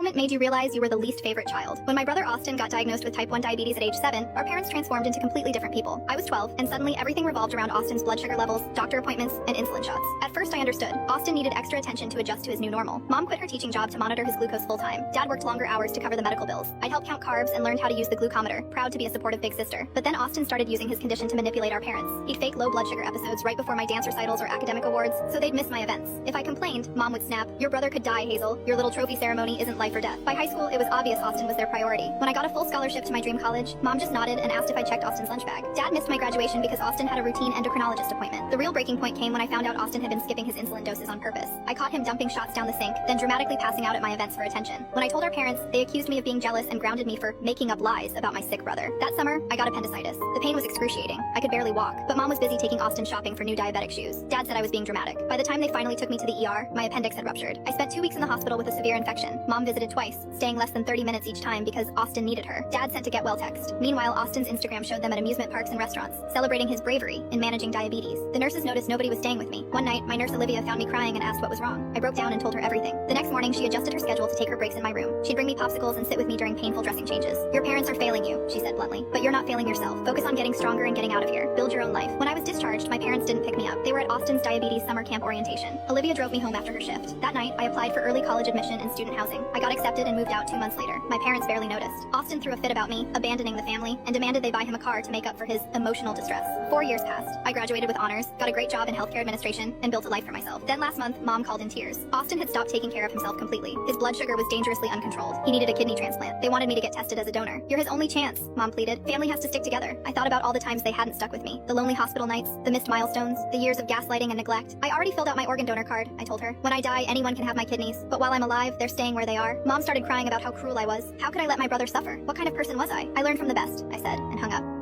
moment made you realize you were the least favorite child? When my brother Austin got diagnosed with type 1 diabetes at age 7, our parents transformed into completely different people. I was 12, and suddenly everything revolved around Austin's blood sugar levels, doctor appointments, and insulin shots. At first I understood. Austin needed extra attention to adjust to his new normal. Mom quit her teaching job to monitor his glucose full-time. Dad worked longer hours to cover the medical bills. I'd help count carbs and learned how to use the glucometer, proud to be a supportive big sister. But then Austin started using his condition to manipulate our parents. He'd fake low blood sugar episodes right before my dance recitals or academic awards, so they'd miss my events. If I complained, Mom would snap, "Your brother could die, Hazel. Your little trophy ceremony isn't life or death." By high school, it was obvious Austin was their priority. When I got a full scholarship to my dream college, Mom just nodded and asked if I checked Austin's lunch bag. Dad missed my graduation because Austin had a routine endocrinologist appointment. The real breaking point came when I found out Austin had been skipping his insulin doses on purpose. I caught him dumping shots down the sink, then dramatically passing out at my events for attention. When I told our parents, they accused me of being jealous and grounded me for making up lies about my sick brother. That summer, I got appendicitis. The pain was excruciating. I could barely walk, but Mom was busy taking Austin shopping for new diabetic shoes. Dad said I was being dramatic. By the time they finally took me to the ER, my appendix had ruptured. I spent 2 weeks in the hospital with a severe infection. Mom visited twice, staying less than 30 minutes each time because Austin needed her. Dad sent a get well text. Meanwhile, Austin's Instagram showed them at amusement parks and restaurants, celebrating his bravery in managing diabetes. The nurses noticed nobody was staying with me. One night, my nurse Olivia found me crying and asked what was wrong. I broke down and told her everything. The next morning, she adjusted her schedule to take her breaks in my room. She'd bring me popsicles and sit with me during painful dressing changes. "Your parents are failing you," she said bluntly. "But you're not failing yourself. Focus on getting stronger and getting out of here. Build your own life." When I was discharged, my parents didn't pick me up. They were at Austin's diabetes summer camp orientation. Olivia drove me home after her shift. That night, I applied for early college admission and student housing. I got accepted and moved out 2 months later. My parents barely noticed. Austin threw a fit about me, abandoning the family, and demanded they buy him a car to make up for his emotional distress. 4 years passed. I graduated with honors, got a great job in healthcare administration, and built a life for myself. Then last month, Mom called in tears. Austin had stopped taking care of himself completely. His blood sugar was dangerously uncontrolled. He needed a kidney transplant. They wanted me to get tested as a donor. "You're his only chance," Mom pleaded. "Family has to stick together." I thought about all the times they hadn't stuck with me. The lonely hospital nights, the missed milestones, the years of gaslighting and neglect. "I already filled out my organ donor card," I told her. "When I die, anyone can have my kidneys. But while I'm alive, they're staying where they are." Mom started crying about how cruel I was. How could I let my brother suffer? What kind of person was I? "I learned from the best," I said, and hung up.